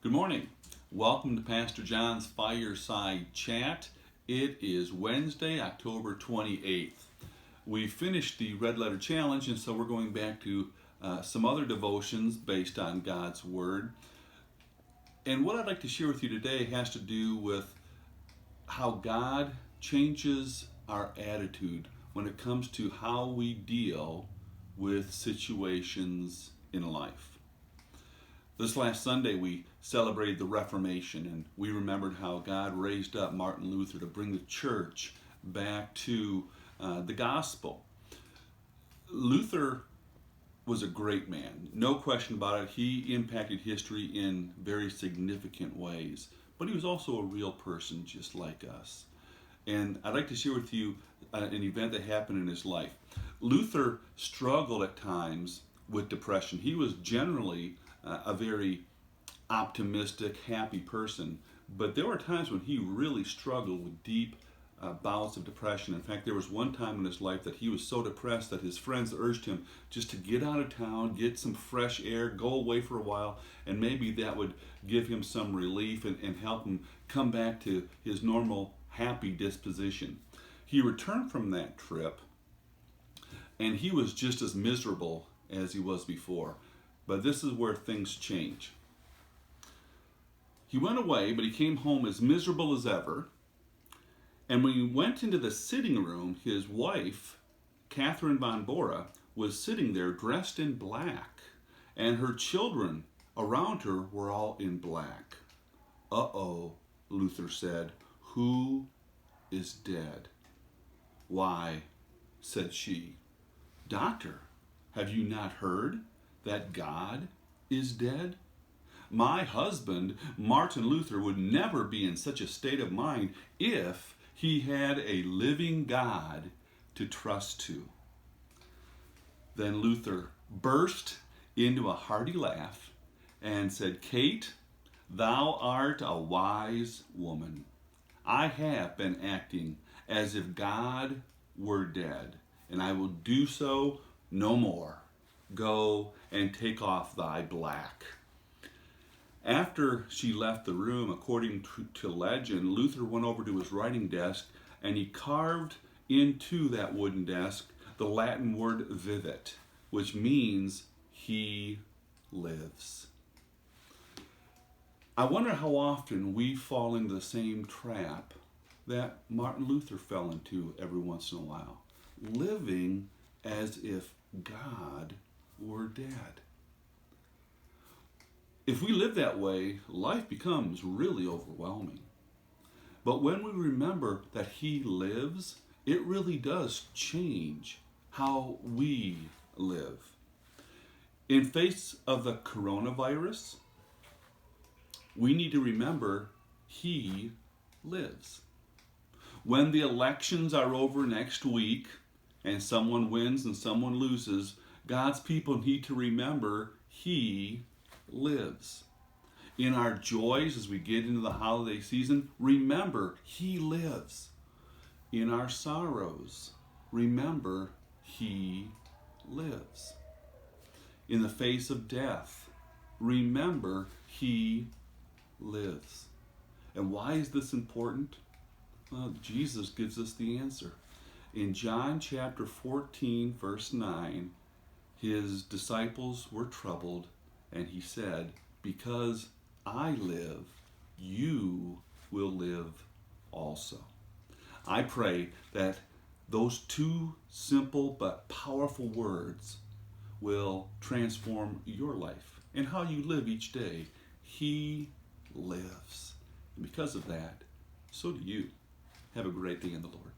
Good morning. Welcome to Pastor John's Fireside Chat. It is Wednesday, October 28th. We finished the Red Letter Challenge, and so we're going back to some other devotions based on God's Word. And what I'd like to share with you today has to do with how God changes our attitude when it comes to how we deal with situations in life. This last Sunday we celebrated the Reformation, and we remembered how God raised up Martin Luther to bring the church back to the gospel. Luther was a great man, no question about it. He impacted history in very significant ways, but he was also a real person just like us. And I'd like to share with you an event that happened in his life. Luther struggled at times with depression. He was generally a very optimistic, happy person, but there were times when he really struggled with deep bouts of depression. In fact, there was one time in his life that he was so depressed that his friends urged him just to get out of town, get some fresh air, go away for a while, and maybe that would give him some relief and help him come back to his normal, happy disposition. He returned from that trip, and he was just as miserable as he was before. But this is where things change. He went away, but he came home as miserable as ever. And when he went into the sitting room, his wife, Catherine von Bora, was sitting there dressed in black. And her children around her were all in black. "Uh-oh," Luther said. "Who is dead?" "Why," said she, "Doctor, have you not heard that God is dead? My husband, Martin Luther, would never be in such a state of mind if he had a living God to trust to." Then Luther burst into a hearty laugh and said, "Kate, thou art a wise woman. I have been acting as if God were dead, and I will do so no more. Go and take off thy black." After she left the room, according to legend, Luther went over to his writing desk and he carved into that wooden desk the Latin word vivat, which means he lives. I wonder how often we fall into the same trap that Martin Luther fell into every once in a while, living as if God were dead. If we live that way, life becomes really overwhelming. But when we remember that he lives, it really does change how we live. In face of the coronavirus, we need to remember he lives. When the elections are over next week and someone wins and someone loses, God's people need to remember he lives. In our joys as we get into the holiday season, remember he lives. In our sorrows, remember he lives. In the face of death, remember he lives. And why is this important? Well, Jesus gives us the answer. In John chapter 14, verse 9, his disciples were troubled, and he said, "Because I live, you will live also." I pray that those two simple but powerful words will transform your life and how you live each day. He lives. And because of that, so do you. Have a great day in the Lord.